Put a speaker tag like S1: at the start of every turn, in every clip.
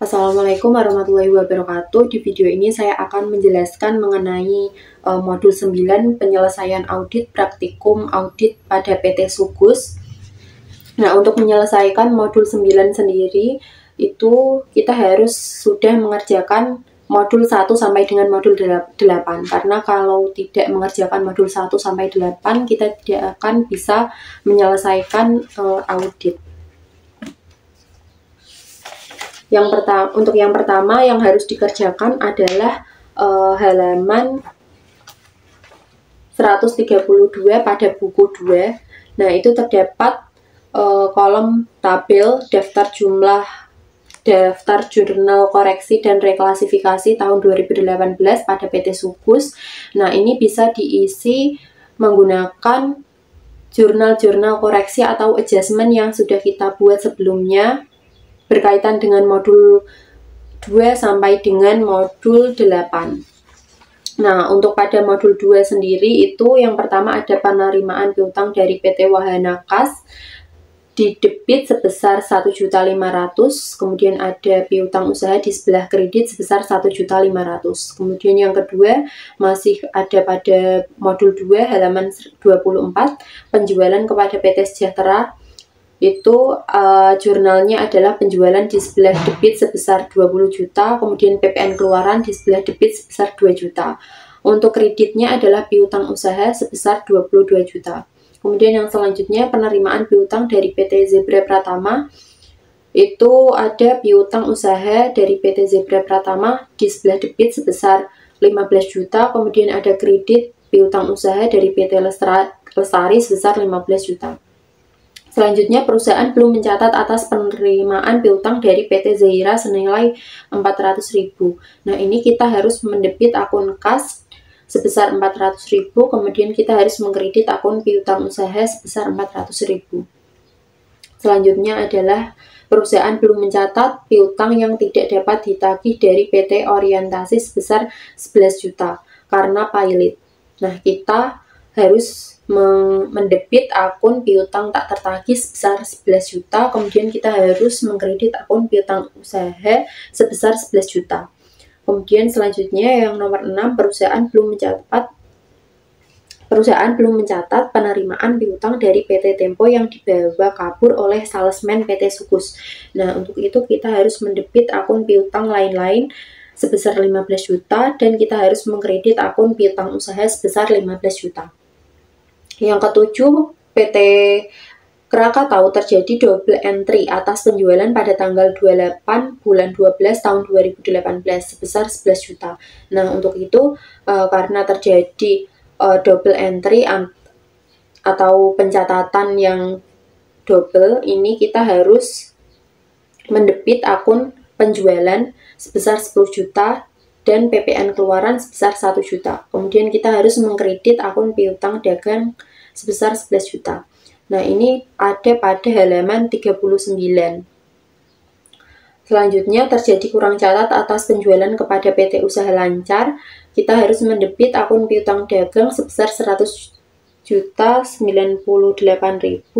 S1: Assalamualaikum warahmatullahi wabarakatuh. Di video ini saya akan menjelaskan mengenai modul 9 penyelesaian audit praktikum audit pada PT Sugus. Nah, untuk menyelesaikan modul 9 sendiri itu kita harus sudah mengerjakan modul 1 sampai dengan modul 8, karena kalau tidak mengerjakan modul 1 sampai 8 kita tidak akan bisa menyelesaikan audit. Untuk yang pertama yang harus dikerjakan adalah halaman 132 pada buku 2. Nah, itu terdapat kolom tabel daftar jurnal koreksi dan reklasifikasi tahun 2018 pada PT Sugus. Nah, ini bisa diisi menggunakan jurnal-jurnal koreksi atau adjustment yang sudah kita buat sebelumnya berkaitan dengan modul 2 sampai dengan modul 8. Nah, untuk pada modul 2 sendiri itu yang pertama ada penerimaan piutang dari PT Wahana Kas di debit sebesar 1.500.000, kemudian ada piutang usaha di sebelah kredit sebesar 1.500.000. Kemudian yang kedua masih ada pada modul 2 halaman 24 penjualan kepada PT Sejahtera. Itu jurnalnya adalah penjualan di sebelah debit sebesar 20 juta, kemudian PPN keluaran di sebelah debit sebesar 2 juta. Untuk kreditnya adalah piutang usaha sebesar 22 juta. Kemudian yang selanjutnya penerimaan piutang dari PT Zebra Pratama. Itu ada piutang usaha dari PT Zebra Pratama di sebelah debit sebesar 15 juta, kemudian ada kredit piutang usaha dari PT Lestari sebesar 15 juta. Selanjutnya, perusahaan belum mencatat atas penerimaan piutang dari PT Zahira senilai 400.000. Nah, ini kita harus mendebit akun kas sebesar 400.000, kemudian kita harus mengkredit akun piutang usaha sebesar 400.000. Selanjutnya adalah perusahaan belum mencatat piutang yang tidak dapat ditagih dari PT Orientasi sebesar 11 juta karena pilot. Nah, kita harus mendebit akun piutang tak tertagih sebesar 11 juta, kemudian kita harus mengkredit akun piutang usaha sebesar 11 juta. Kemudian selanjutnya yang nomor 6, perusahaan belum mencatat penerimaan piutang dari PT Tempo yang dibawa kabur oleh salesman PT Sugus. Nah, untuk itu kita harus mendebit akun piutang lain-lain sebesar 15 juta dan kita harus mengkredit akun piutang usaha sebesar 15 juta. Yang ketujuh, PT Krakatau terjadi double entry atas penjualan pada tanggal 28 bulan 12 tahun 2018 sebesar 11 juta. Nah, untuk itu karena terjadi double entry atau pencatatan yang double, ini kita harus mendebit akun penjualan sebesar 10 juta dan PPN keluaran sebesar 1 juta. Kemudian kita harus mengkredit akun piutang dagang sebesar 11 juta. Nah, ini ada pada halaman 39. Selanjutnya terjadi kurang catat atas penjualan kepada PT Usaha Lancar. Kita harus mendebit akun piutang dagang sebesar 100 juta 98.000.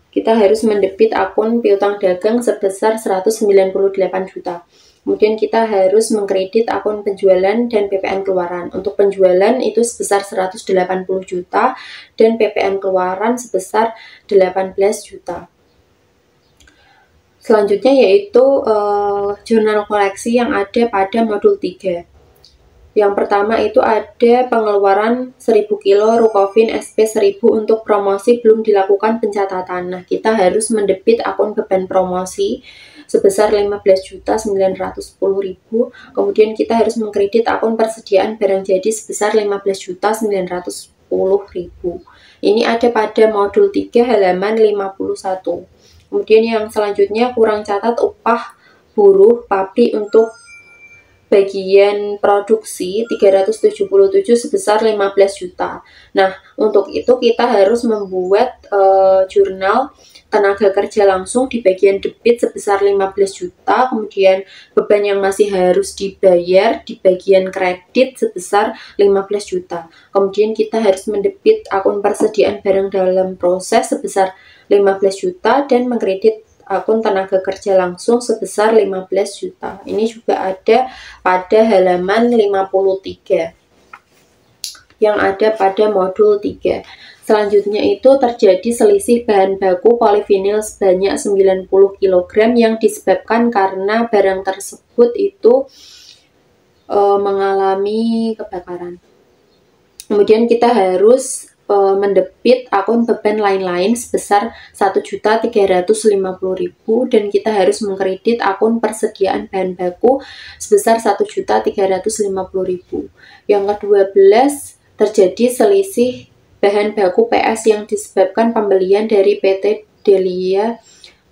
S1: Kita harus mendebit akun piutang dagang sebesar 198 juta. Kemudian kita harus mengkredit akun penjualan dan PPN keluaran. Untuk penjualan itu sebesar 180 juta dan PPN keluaran sebesar 18 juta. Selanjutnya yaitu jurnal koleksi yang ada pada modul 3. Yang pertama itu ada pengeluaran 1000 kilo Rukovin SP 1000 untuk promosi belum dilakukan pencatatan. Nah, kita harus mendebit akun beban promosi sebesar 15.910.000. Kemudian kita harus mengkredit akun persediaan barang jadi sebesar 15.910.000. Ini ada pada modul 3 halaman 51. Kemudian yang selanjutnya kurang catat upah buruh pabrik untuk bagian produksi 377 sebesar 15 juta. Nah, untuk itu kita harus membuat jurnal tenaga kerja langsung di bagian debit sebesar 15 juta, kemudian beban yang masih harus dibayar di bagian kredit sebesar 15 juta. Kemudian kita harus mendebit akun persediaan barang dalam proses sebesar 15 juta dan mengkredit akun tenaga kerja langsung sebesar 15 juta. Ini juga ada pada halaman 53 yang ada pada modul 3. Selanjutnya itu terjadi selisih bahan baku polivinil sebanyak 90 kg yang disebabkan karena barang tersebut itu mengalami kebakaran. Kemudian kita harus mendebit akun beban lain-lain sebesar 1.350.000 dan kita harus mengkredit akun persediaan bahan baku sebesar 1.350.000. Yang ke-12, terjadi selisih bahan baku PS yang disebabkan pembelian dari PT Delia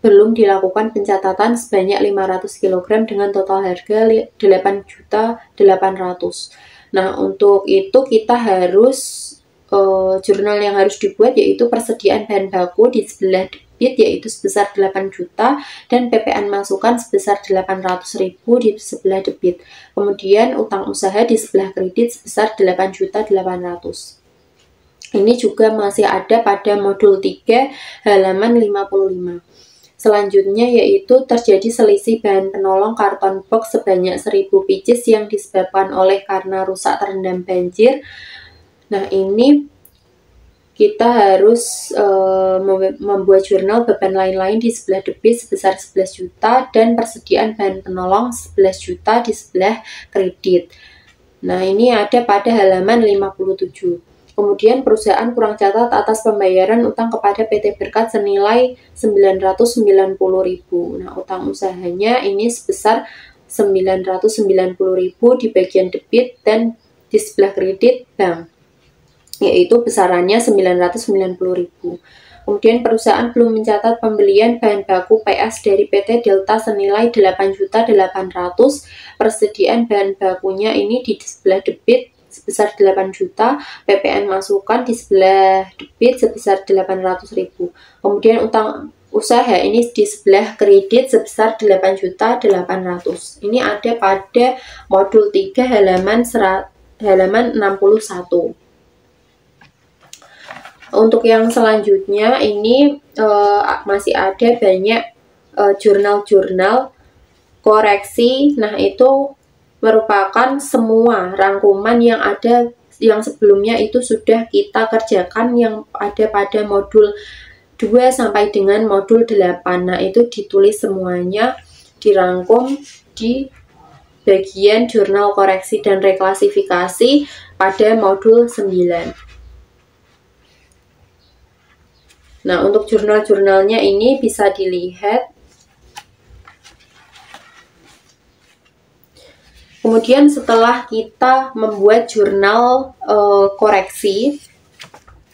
S1: belum dilakukan pencatatan sebanyak 500 kg dengan total harga 8.800.000. Nah, untuk itu kita harus jurnal yang harus dibuat yaitu persediaan bahan baku di sebelah debit yaitu sebesar 8 juta dan PPN masukan sebesar 800.000 di sebelah debit. Kemudian utang usaha di sebelah kredit sebesar 8.800.000. Ini juga masih ada pada modul 3 halaman 55. Selanjutnya yaitu terjadi selisih bahan penolong karton box sebanyak 1.000 pieces yang disebabkan oleh karena rusak terendam banjir. Nah, ini kita harus membuat jurnal beban lain-lain di sebelah debit sebesar 11 juta dan persediaan bahan penolong 11 juta di sebelah kredit. Nah, ini ada pada halaman 57. Kemudian perusahaan kurang catat atas pembayaran utang kepada PT Berkat senilai 990.000. Nah, utang usahanya ini sebesar 990.000 di bagian debit dan di sebelah kredit bank, yaitu besarannya 990.000. Kemudian perusahaan belum mencatat pembelian bahan baku PS dari PT Delta senilai 8.800.000. Persediaan bahan bakunya ini di sebelah debit sebesar 8 juta, PPN masukan di sebelah debit sebesar 800.000. Kemudian utang usaha ini di sebelah kredit sebesar 8.800.000. Ini ada pada modul 3 halaman 61. Untuk yang selanjutnya ini masih ada banyak jurnal-jurnal koreksi. Nah, itu merupakan semua rangkuman yang ada yang sebelumnya itu sudah kita kerjakan yang ada pada modul 2 sampai dengan modul 8. Nah, itu ditulis semuanya, dirangkum di bagian jurnal koreksi dan reklasifikasi pada modul 9. Nah, untuk jurnal-jurnalnya ini bisa dilihat. Kemudian setelah kita membuat jurnal koreksi,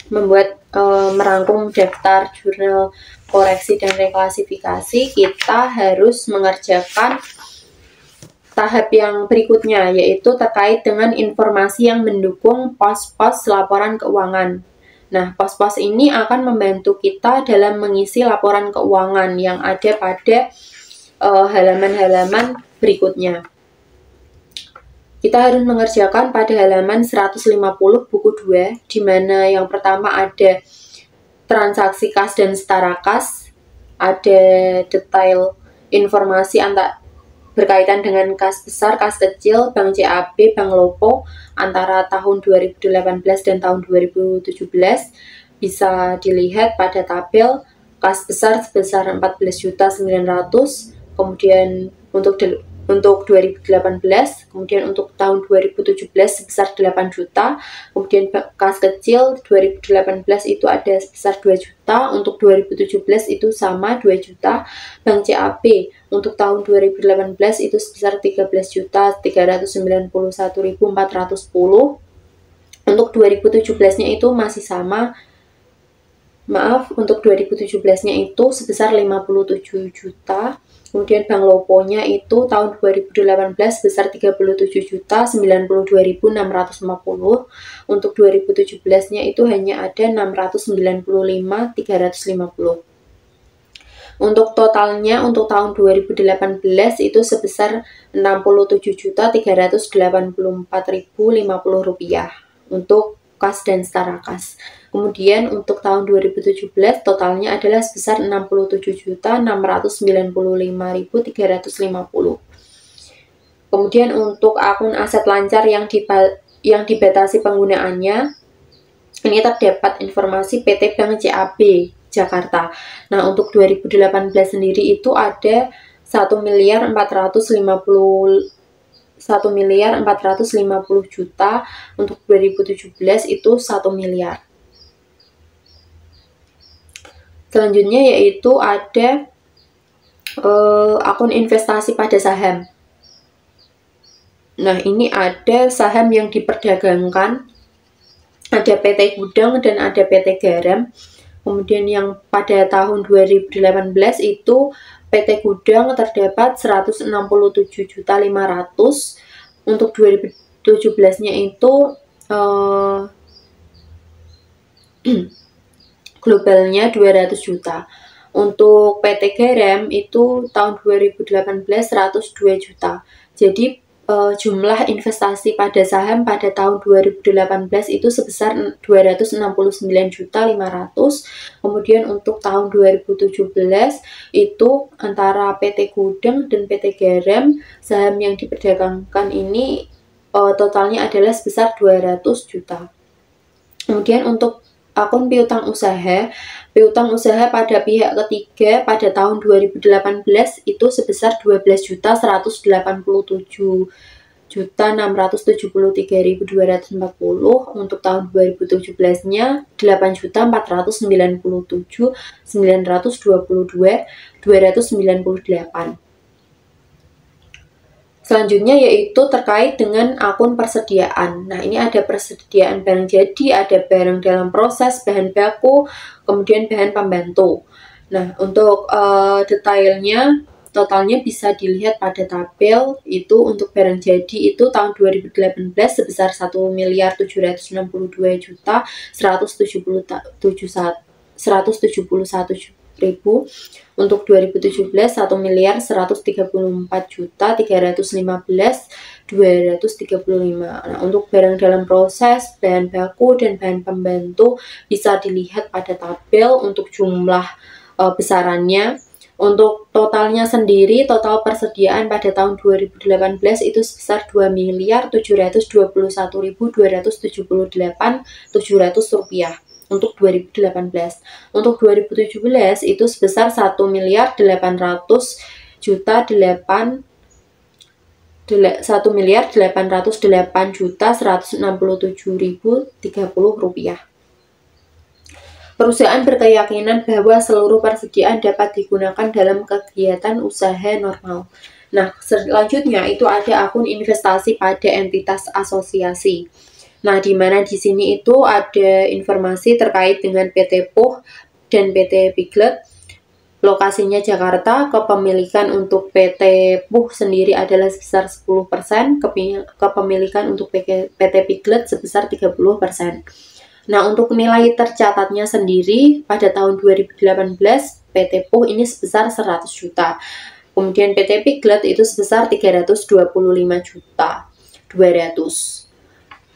S1: merangkum daftar jurnal koreksi dan reklasifikasi, kita harus mengerjakan tahap yang berikutnya, yaitu terkait dengan informasi yang mendukung pos-pos laporan keuangan. Nah, pos-pos ini akan membantu kita dalam mengisi laporan keuangan yang ada pada halaman-halaman berikutnya. Kita harus mengerjakan pada halaman 150 buku 2, di mana yang pertama ada transaksi kas dan setara kas, ada detail informasi berkaitan dengan kas besar, kas kecil, Bank CAB, Bank Lopo antara tahun 2018 dan tahun 2017. Bisa dilihat pada tabel kas besar sebesar 14.900.000, kemudian untuk 2018, kemudian untuk tahun 2017 sebesar 8 juta, kemudian kas kecil 2018 itu ada sebesar 2 juta, untuk 2017 itu sama 2 juta, Bank CAB untuk tahun 2018 itu sebesar 13.391.410, untuk 2017-nya itu masih sama, untuk 2017-nya itu sebesar 57 juta. Kemudian Bank Lopo-nya itu tahun 2018 sebesar 37.092.650. Untuk 2017-nya itu hanya ada 695.350. Untuk totalnya untuk tahun 2018 itu sebesar 67.384.050 rupiah untuk kas dan setara kas. Kemudian untuk tahun 2017 totalnya adalah sebesar 67.695.350. Kemudian untuk akun aset lancar yang dibatasi penggunaannya, ini terdapat informasi PT Bank CAB Jakarta. Nah, untuk 2018 sendiri itu ada 1.450.000.000, untuk 2017 itu 1 miliar. Selanjutnya yaitu ada akun investasi pada saham. Nah, ini ada saham yang diperdagangkan, ada PT Gudang dan ada PT Garam. Kemudian yang pada tahun 2018 itu PT Gudang terdapat 167.500.000. Untuk 2017-nya itu globalnya 200 juta. Untuk PT Garam itu tahun 2018 102 juta. Jadi jumlah investasi pada saham pada tahun 2018 itu sebesar 269.500.000. Kemudian untuk tahun 2017 itu antara PT Gudang dan PT Garam, saham yang diperdagangkan ini totalnya adalah sebesar 200 juta. Kemudian untuk akun piutang usaha pada pihak ketiga pada tahun 2018 itu sebesar 12.673.240. Untuk tahun 2017-nya 8.497.922.298. Selanjutnya yaitu terkait dengan akun persediaan. Nah, ini ada persediaan barang jadi, ada barang dalam proses, bahan baku, kemudian bahan pembantu. Nah, untuk detailnya, totalnya bisa dilihat pada tabel. Itu untuk barang jadi itu tahun 2018 sebesar 1.771.171.000. Untuk 2017 1.134.315.235. Nah, untuk barang dalam proses, bahan baku dan bahan pembantu bisa dilihat pada tabel untuk jumlah besarannya. Untuk totalnya sendiri, total persediaan pada tahun 2018 itu sebesar 2.721.278.700 rupiah. Untuk 2018. Untuk 2017 itu sebesar 1.808.167.030 rupiah. Perusahaan berkeyakinan bahwa seluruh persediaan dapat digunakan dalam kegiatan usaha normal. Nah, selanjutnya itu ada akun investasi pada entitas asosiasi. Nah, di mana di sini itu ada informasi terkait dengan PT PUH dan PT Piglet. Lokasinya Jakarta, kepemilikan untuk PT PUH sendiri adalah sebesar 10%, kepemilikan untuk PT Piglet sebesar 30%. Nah, untuk nilai tercatatnya sendiri pada tahun 2018, PT PUH ini sebesar 100 juta. Kemudian PT Piglet itu sebesar 325.200.000.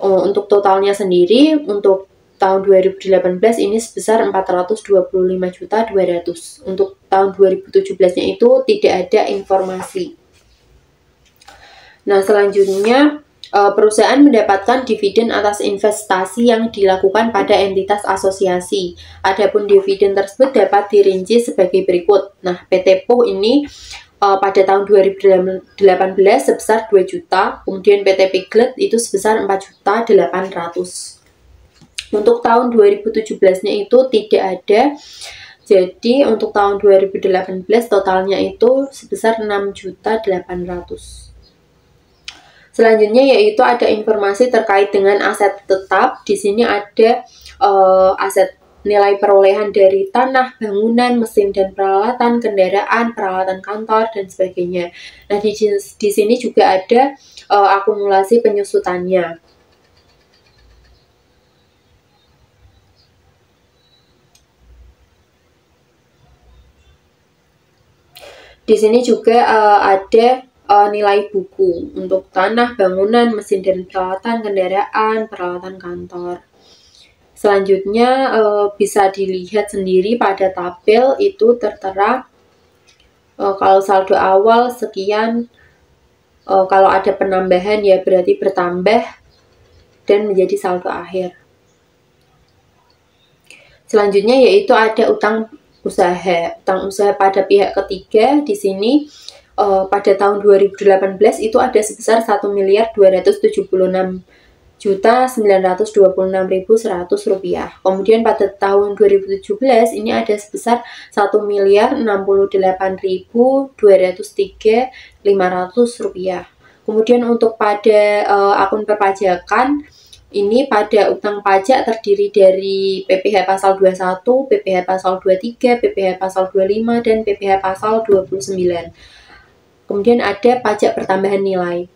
S1: Untuk totalnya sendiri, untuk tahun 2018 ini sebesar 425.200.000. Untuk tahun 2017-nya itu tidak ada informasi. Nah, selanjutnya perusahaan mendapatkan dividen atas investasi yang dilakukan pada entitas asosiasi. Adapun dividen tersebut dapat dirinci sebagai berikut. Nah, PT PUH ini pada tahun 2018 sebesar 2 juta, kemudian PT Piglet itu sebesar 4.800.000. Untuk tahun 2017-nya itu tidak ada. Jadi untuk tahun 2018 totalnya itu sebesar 6.800.000. Selanjutnya yaitu ada informasi terkait dengan aset tetap. Di sini ada aset nilai perolehan dari tanah, bangunan, mesin dan peralatan, kendaraan, peralatan kantor, dan sebagainya. Nah, di sini juga ada akumulasi penyusutannya. Di sini juga ada nilai buku untuk tanah, bangunan, mesin dan peralatan, kendaraan, peralatan kantor. Selanjutnya bisa dilihat sendiri pada tabel itu tertera kalau saldo awal sekian, kalau ada penambahan ya berarti bertambah dan menjadi saldo akhir. Selanjutnya yaitu ada utang usaha. Utang usaha pada pihak ketiga di sini pada tahun 2018 itu ada sebesar 1.276.926.100 rupiah. Kemudian pada tahun 2017 ini ada sebesar 1.068.203.500 rupiah. Kemudian untuk pada akun perpajakan ini pada utang pajak terdiri dari PPh pasal 21, PPh pasal 23, PPh pasal 25 dan PPh pasal 29. Kemudian ada pajak pertambahan nilai.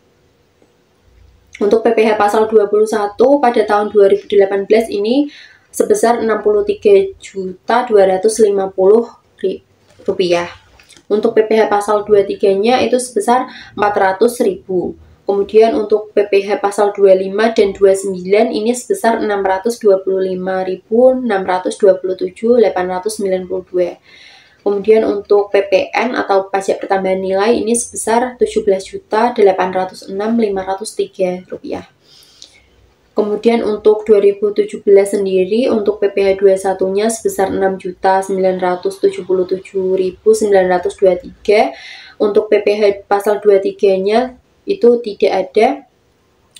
S1: Untuk PPh pasal 21 pada tahun 2018 ini sebesar Rp60.250.000. Untuk PPh pasal 23-nya itu sebesar Rp400.000. Kemudian untuk PPh pasal 25 dan 29 ini sebesar Rp625.627.892. Kemudian untuk PPN atau pajak pertambahan nilai ini sebesar Rp17.806.503. Kemudian untuk 2017 sendiri untuk PPh 21-nya sebesar Rp6.977.923. Untuk PPh pasal 23-nya itu tidak ada.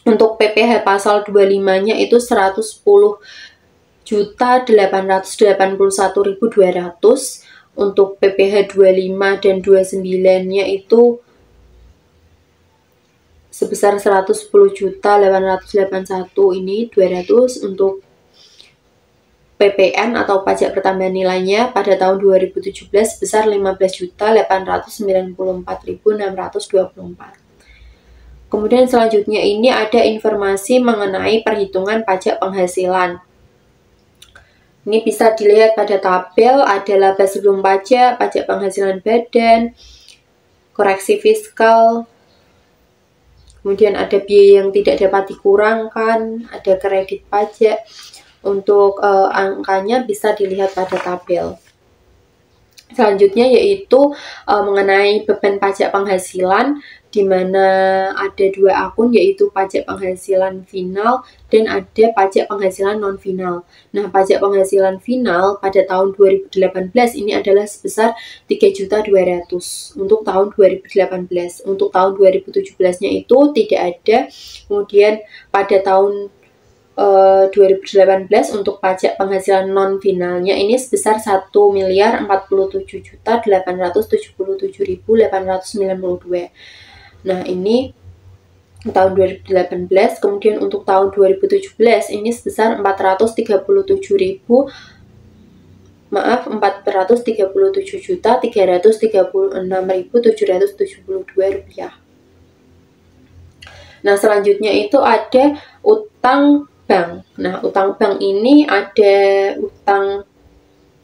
S1: Untuk PPh pasal 25-nya itu 110.881.200. Untuk PPh 25 dan 29-nya itu sebesar 110.881 ini 200. Untuk PPN atau pajak pertambahan nilainya pada tahun 2017 sebesar 15.894.624. Kemudian selanjutnya ini ada informasi mengenai perhitungan pajak penghasilan. Ini bisa dilihat pada tabel, ada laba sebelum pajak, pajak penghasilan badan, koreksi fiskal, kemudian ada biaya yang tidak dapat dikurangkan, ada kredit pajak. Untuk angkanya bisa dilihat pada tabel. Selanjutnya yaitu mengenai beban pajak penghasilan, di mana ada dua akun yaitu pajak penghasilan final dan ada pajak penghasilan non final. Nah, pajak penghasilan final pada tahun 2018 ini adalah sebesar 3.200.000 untuk tahun 2018. Untuk tahun 2017-nya itu tidak ada. Kemudian pada tahun 2018 untuk pajak penghasilan non finalnya ini sebesar 1.047.877.892. Nah, ini tahun 2018. Kemudian untuk tahun 2017 ini sebesar 437.336.772 rupiah. Nah, selanjutnya itu ada utang bank. Nah, utang bank ini ada utang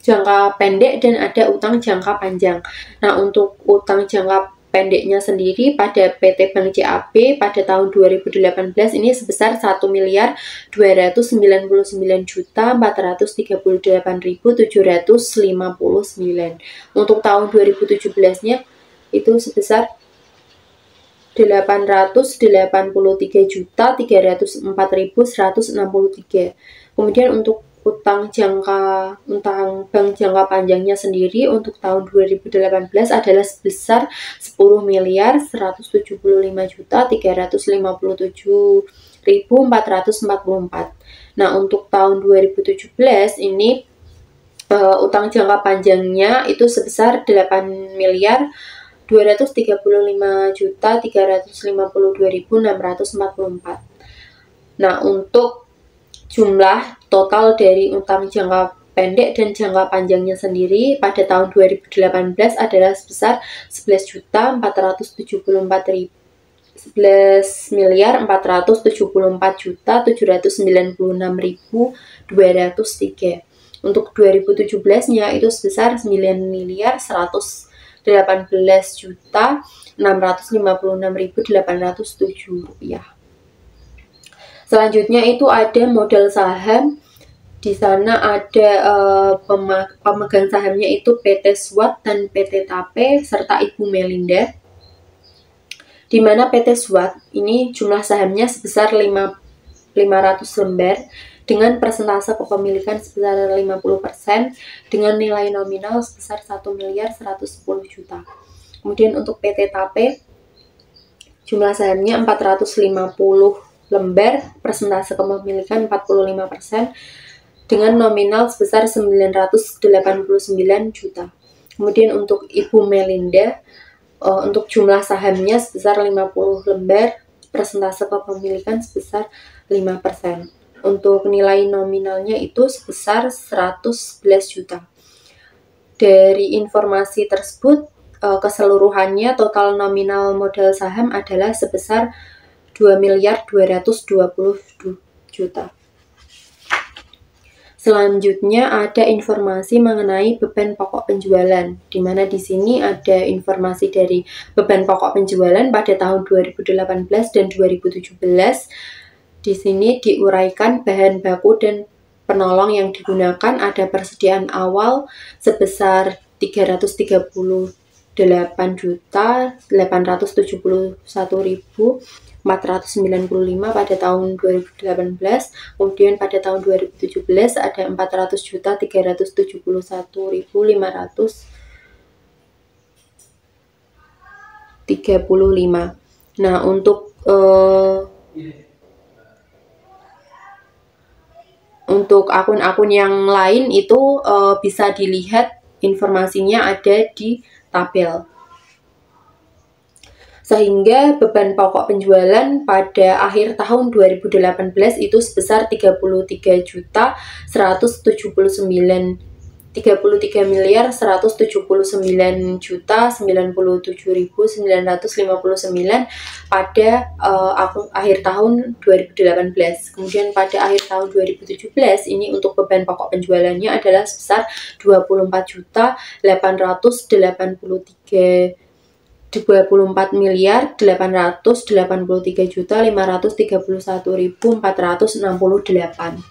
S1: jangka pendek dan ada utang jangka panjang. Nah, untuk utang jangka pendeknya sendiri pada PT Bank CAB pada tahun 2018 ini sebesar 1.299.438.759. Untuk tahun 2017-nya itu sebesar 883.304.163. Kemudian untuk utang bank jangka panjangnya sendiri untuk tahun 2018 adalah sebesar 10.175.357.444. Nah, untuk tahun 2017 ini utang jangka panjangnya itu sebesar 8.235.352.644. Nah, untuk jumlah total dari utang jangka pendek dan jangka panjangnya sendiri pada tahun 2018 adalah sebesar 11.474.796.203. Untuk 2017-nya itu sebesar 9.118.656.807 rupiah. Selanjutnya itu ada modal saham, Di sana ada pemegang sahamnya itu PT SWAT dan PT TAPE serta Ibu Melinda. Di mana PT SWAT ini jumlah sahamnya sebesar 500 lembar dengan persentase kepemilikan sebesar 50% dengan nilai nominal sebesar 1.110 juta. Kemudian untuk PT TAPE jumlah sahamnya 450 lembar, persentase kepemilikan 45% dengan nominal sebesar 989 juta. Kemudian untuk Ibu Melinda untuk jumlah sahamnya sebesar 50 lembar, persentase kepemilikan sebesar 5%. Untuk nilai nominalnya itu sebesar 111 juta. Dari informasi tersebut, keseluruhannya total nominal modal saham adalah sebesar 2.220 juta. Selanjutnya ada informasi mengenai beban pokok penjualan, di mana di sini ada informasi dari beban pokok penjualan pada tahun 2018 dan 2017. Di sini diuraikan bahan baku dan penolong yang digunakan. Ada persediaan awal sebesar 334.871.495 pada tahun 2018. Kemudian pada tahun 2017 ada 400.371.535. Nah, untuk akun-akun yang lain itu bisa dilihat informasinya ada di tabel. Sehingga beban pokok penjualan pada akhir tahun 2018 itu sebesar 33.179.997.959 pada akhir tahun 2018. Kemudian pada akhir tahun 2017 ini untuk beban pokok penjualannya adalah sebesar 24.883.531.468.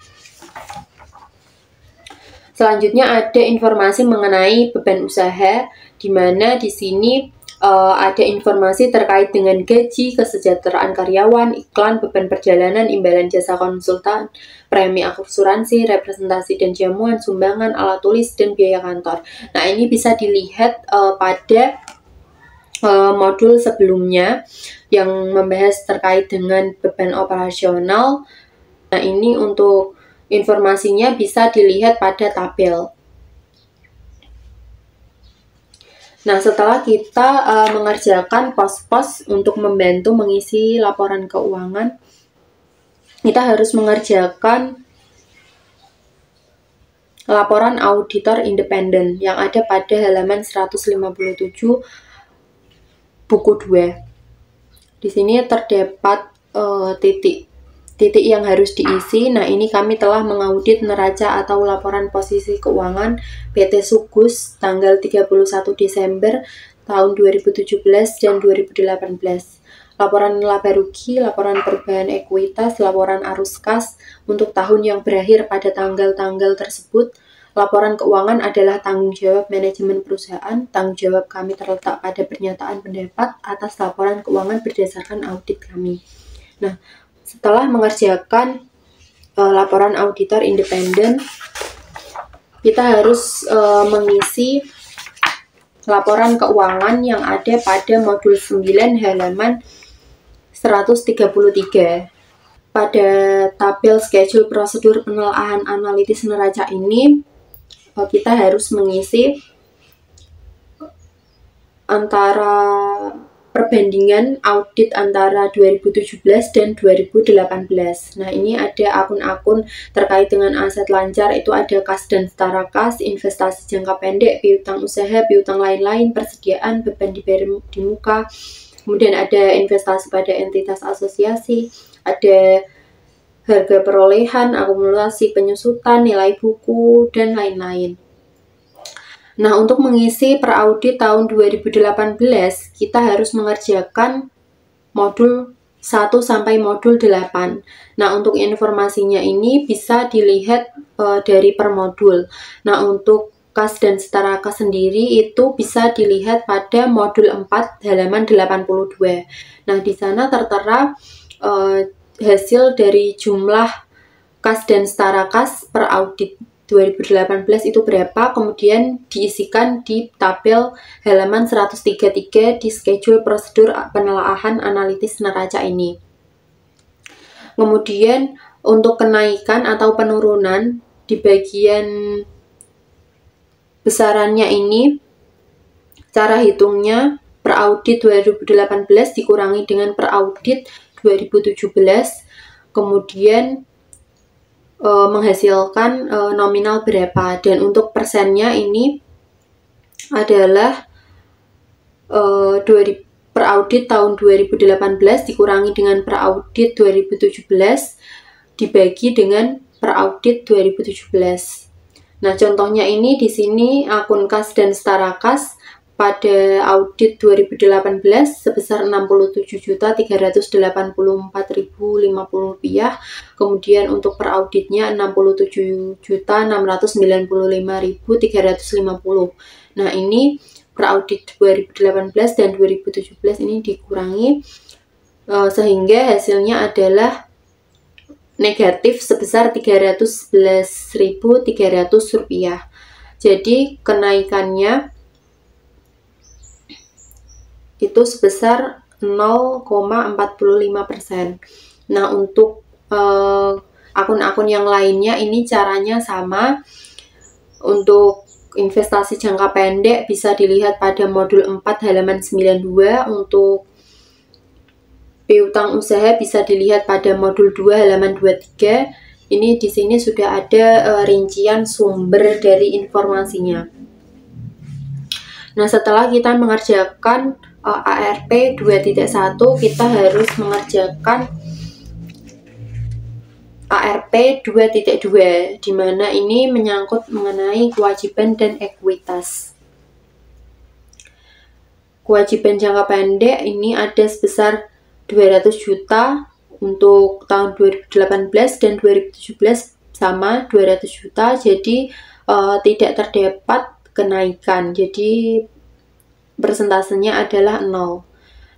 S1: Selanjutnya ada informasi mengenai beban usaha, di mana di sini ada informasi terkait dengan gaji, kesejahteraan karyawan, iklan, beban perjalanan, imbalan jasa konsultan, premi asuransi, representasi dan jamuan, sumbangan, alat tulis, dan biaya kantor. Nah, ini bisa dilihat pada modul sebelumnya yang membahas terkait dengan beban operasional. Nah, ini untuk informasinya bisa dilihat pada tabel. Nah, setelah kita mengerjakan pos-pos untuk membantu mengisi laporan keuangan, kita harus mengerjakan laporan auditor independen yang ada pada halaman 157 buku 2. Di sini terdapat titik yang harus diisi. Nah, ini kami telah mengaudit neraca atau laporan posisi keuangan PT Sugus tanggal 31 Desember tahun 2017 dan 2018. Laporan laba rugi, laporan perubahan ekuitas, laporan arus kas untuk tahun yang berakhir pada tanggal-tanggal tersebut. Laporan keuangan adalah tanggung jawab manajemen perusahaan. Tanggung jawab kami terletak pada pernyataan pendapat atas laporan keuangan berdasarkan audit kami. Nah, setelah mengerjakan laporan auditor independen, kita harus mengisi laporan keuangan yang ada pada modul 9 halaman 133. Pada tabel schedule prosedur penelaahan analitis neraca ini, kita harus mengisi antara perbandingan audit antara 2017 dan 2018. Nah, ini ada akun-akun terkait dengan aset lancar, itu ada kas dan setara kas, investasi jangka pendek, piutang usaha, piutang lain-lain, persediaan, beban dibayar di muka. Kemudian ada investasi pada entitas asosiasi, ada harga perolehan, akumulasi, penyusutan, nilai buku, dan lain-lain. Nah, untuk mengisi peraudit tahun 2018, kita harus mengerjakan modul 1 sampai modul 8. Nah, untuk informasinya ini bisa dilihat dari per modul. Nah, untuk kas dan setara kas sendiri itu bisa dilihat pada modul 4 halaman 82. Nah, di sana tertera hasil dari jumlah kas dan setara kas per audit 2018 itu berapa, kemudian diisikan di tabel halaman 133 di schedule prosedur penelaahan analitis neraca ini. Kemudian untuk kenaikan atau penurunan di bagian besarannya ini, cara hitungnya per audit 2018 dikurangi dengan per audit 2017, kemudian menghasilkan nominal berapa, dan untuk persennya ini adalah per audit tahun 2018 dikurangi dengan per audit 2017 dibagi dengan per audit 2017. Nah, contohnya ini di sini akun kas dan setara kas pada audit 2018 sebesar Rp67.384.050, kemudian untuk per auditnya Rp67.695.350. Nah, ini per audit 2018 dan 2017 ini dikurangi sehingga hasilnya adalah negatif sebesar Rp311.300. Jadi kenaikannya itu sebesar 0,45%. Nah, untuk akun-akun yang lainnya ini caranya sama. Untuk investasi jangka pendek bisa dilihat pada modul 4 halaman 92. Untuk piutang usaha bisa dilihat pada modul 2 halaman 23. Ini di sini sudah ada rincian sumber dari informasinya. Nah, setelah kita mengerjakan ARP 2.1, kita harus mengerjakan ARP 2.2, di mana ini menyangkut mengenai kewajiban dan ekuitas. Kewajiban jangka pendek ini ada sebesar 200 juta untuk tahun 2018 dan 2017 sama 200 juta, jadi tidak terdapat kenaikan, jadi persentasenya adalah 0.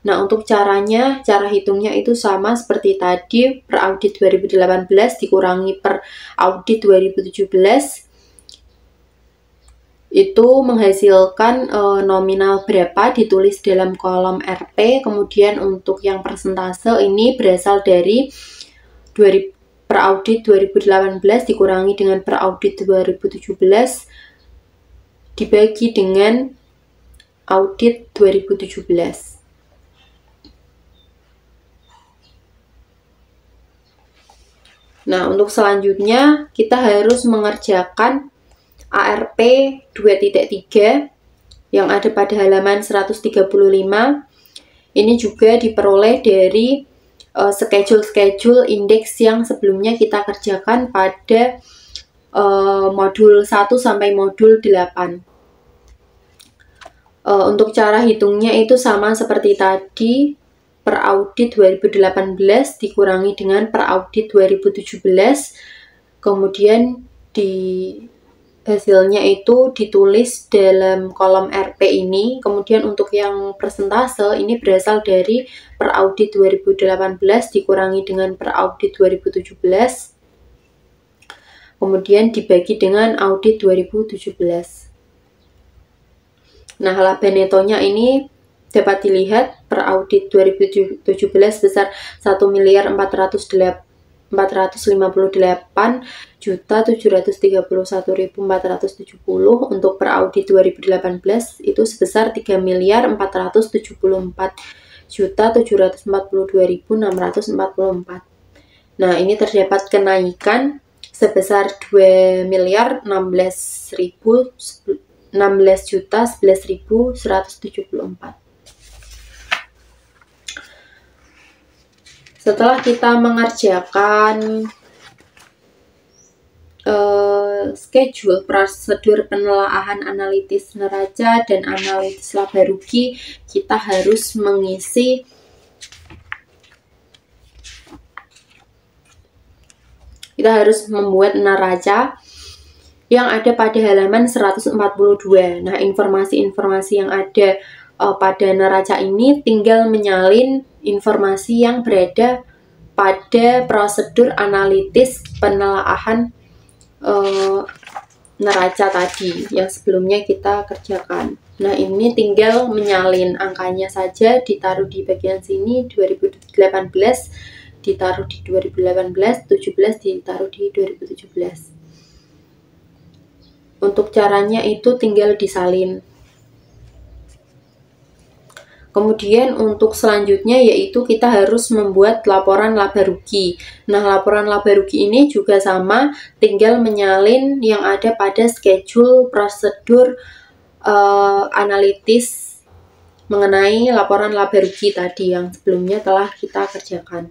S1: Nah, untuk cara hitungnya itu sama seperti tadi, per audit 2018 dikurangi per audit 2017 itu menghasilkan nominal berapa, ditulis dalam kolom RP. Kemudian untuk yang persentase ini berasal dari per audit 2018 dikurangi dengan per audit 2017 dibagi dengan audit 2017. Nah, untuk selanjutnya kita harus mengerjakan ARP 2.3 yang ada pada halaman 135. Ini juga diperoleh dari schedule indeks yang sebelumnya kita kerjakan pada modul 1 sampai modul 8. Untuk cara hitungnya itu sama seperti tadi, per audit 2018 dikurangi dengan per audit 2017, kemudian di hasilnya itu ditulis dalam kolom RP ini. Kemudian untuk yang persentase ini berasal dari per audit 2018 dikurangi dengan per audit 2017, kemudian dibagi dengan audit 2017. Nah, laba netonya ini dapat dilihat per audit 2017 sebesar 1.458.731.470. Untuk per audit 2018 itu sebesar 3.474.742.644. Nah, ini terdapat kenaikan sebesar 2.016.11.174. Setelah kita mengerjakan schedule prosedur penelaahan analitis neraca dan analitis laba rugi, kita harus mengisi kita harus membuat neraca yang ada pada halaman 142. Nah, informasi-informasi yang ada pada neraca ini tinggal menyalin informasi yang berada pada prosedur analitis penelaahan neraca tadi yang sebelumnya kita kerjakan. Nah, ini tinggal menyalin angkanya saja, ditaruh di bagian sini 2018, ditaruh di 2018, 17 ditaruh di 2017. Untuk caranya itu tinggal disalin. Kemudian untuk selanjutnya yaitu kita harus membuat laporan laba rugi. Nah, laporan laba rugi ini juga sama, tinggal menyalin yang ada pada schedule prosedur analitis mengenai laporan laba rugi tadi yang sebelumnya telah kita kerjakan.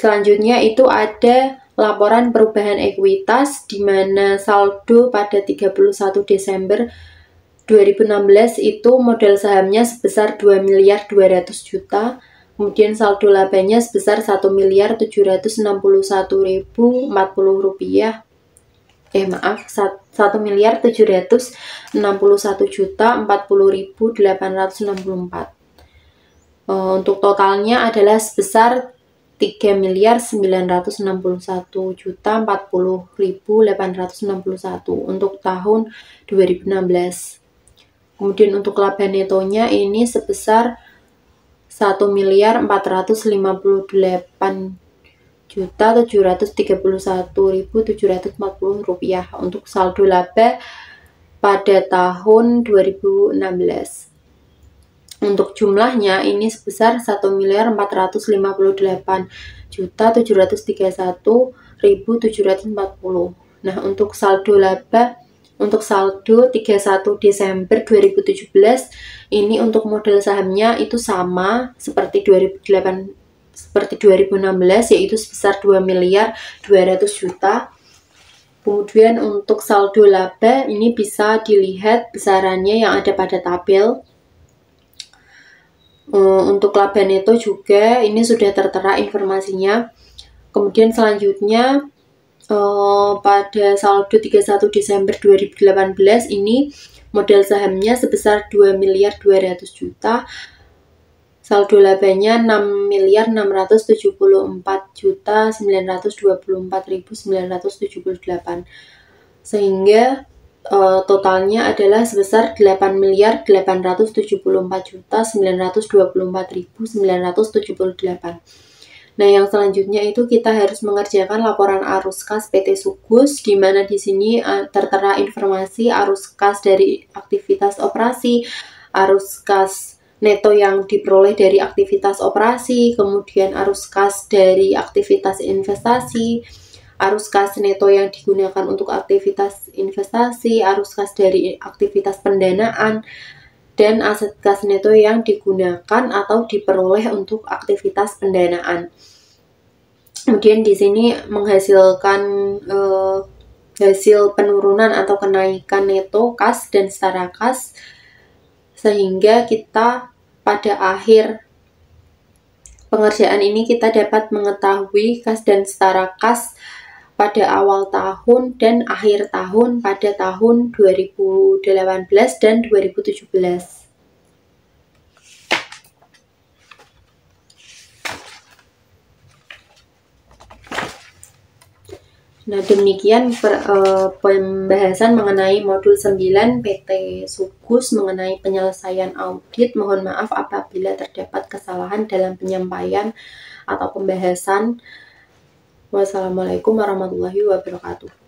S1: Selanjutnya itu ada laporan perubahan ekuitas di mana saldo pada 31 Desember 2016 itu modal sahamnya sebesar 2.200.000.000, kemudian saldo labanya sebesar 1.761.040 rupiah. 1.761.040.864. Untuk totalnya adalah sebesar 3.991.040.861 untuk tahun 2016. Kemudian untuk laba netonya ini sebesar 1.458.731.740 rupiah untuk saldo laba pada tahun 2016. Untuk jumlahnya ini sebesar 1.458.731.740. Nah, untuk saldo laba untuk saldo 31 Desember 2017 ini untuk modal sahamnya itu sama seperti 2016 yaitu sebesar 2.200.000.000. Kemudian untuk saldo laba ini bisa dilihat besarannya yang ada pada tabel. Untuk laba neto juga ini sudah tertera informasinya. Kemudian selanjutnya pada saldo 31 Desember 2018 ini modal sahamnya sebesar 2.200.000.000, saldo labanya 6.974.924.978, sehingga totalnya adalah sebesar 8.874.924.978. Nah, yang selanjutnya itu kita harus mengerjakan laporan arus kas PT Sukus, di mana di sini tertera informasi arus kas dari aktivitas operasi, arus kas neto yang diperoleh dari aktivitas operasi, kemudian arus kas dari aktivitas investasi, arus kas neto yang digunakan untuk aktivitas investasi, arus kas dari aktivitas pendanaan, dan aset kas neto yang digunakan atau diperoleh untuk aktivitas pendanaan. Kemudian di sini menghasilkan hasil penurunan atau kenaikan neto kas dan setara kas, sehingga kita pada akhir pengerjaan ini kita dapat mengetahui kas dan setara kas pada awal tahun dan akhir tahun pada tahun 2018 dan 2017. Nah, demikian pembahasan mengenai modul 9 PT Sukus mengenai penyelesaian audit. Mohon maaf apabila terdapat kesalahan dalam penyampaian atau pembahasan. Wassalamualaikum warahmatullahi wabarakatuh.